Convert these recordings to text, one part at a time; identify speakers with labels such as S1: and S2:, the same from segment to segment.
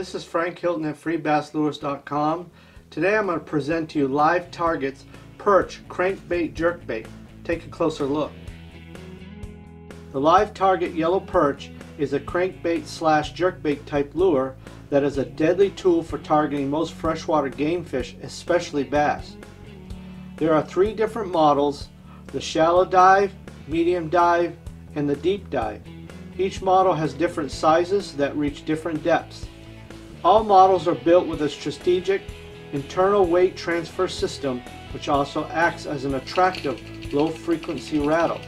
S1: This is Frank Hilton at freebasslures.com. Today I'm going to present to you LiveTarget's Perch Crankbait Jerkbait. Take a closer look. The LiveTarget Yellow Perch is a crankbait slash jerkbait type lure that is a deadly tool for targeting most freshwater game fish, especially bass. There are three different models: the shallow dive, medium dive, and the deep dive. Each model has different sizes that reach different depths. All models are built with a strategic internal weight transfer system, which also acts as an attractive low-frequency rattle.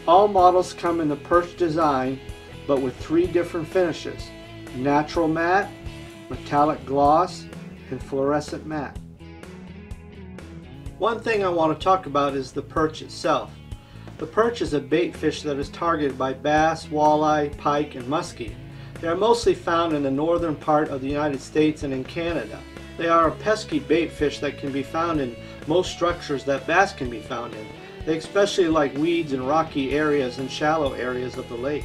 S1: All models come in the Perch design, but with three different finishes: natural matte, metallic gloss, and fluorescent matte. One thing I want to talk about is the perch itself. The perch is a bait fish that is targeted by bass, walleye, pike, and muskie. They are mostly found in the northern part of the United States and in Canada. They are a pesky bait fish that can be found in most structures that bass can be found in. They especially like weeds in rocky areas and shallow areas of the lake.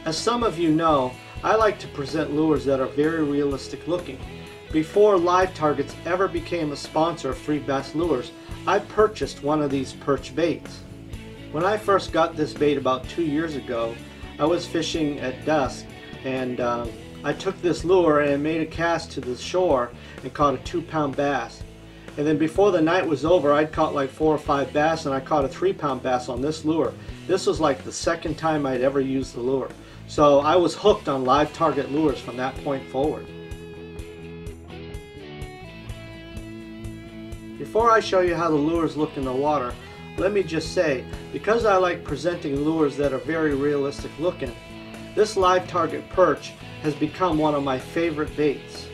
S1: As some of you know, I like to present lures that are very realistic looking. Before LiveTargets ever became a sponsor of Free Bass Lures, I purchased one of these perch baits. When I first got this bait about 2 years ago, I was fishing at dusk, and I took this lure and made a cast to the shore and caught a 2-pound bass. And then before the night was over, I'd caught like 4 or 5 bass, and I caught a 3-pound bass on this lure. This was like the second time I'd ever used the lure. So I was hooked on LiveTarget lures from that point forward. Before I show you how the lures look in the water, let me just say, because I like presenting lures that are very realistic looking, this LiveTarget Perch has become one of my favorite baits.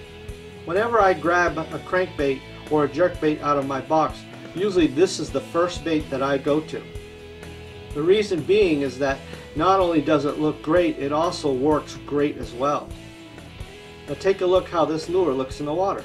S1: Whenever I grab a crankbait or a jerkbait out of my box, usually this is the first bait that I go to. The reason being is that not only does it look great, it also works great as well. Now take a look how this lure looks in the water.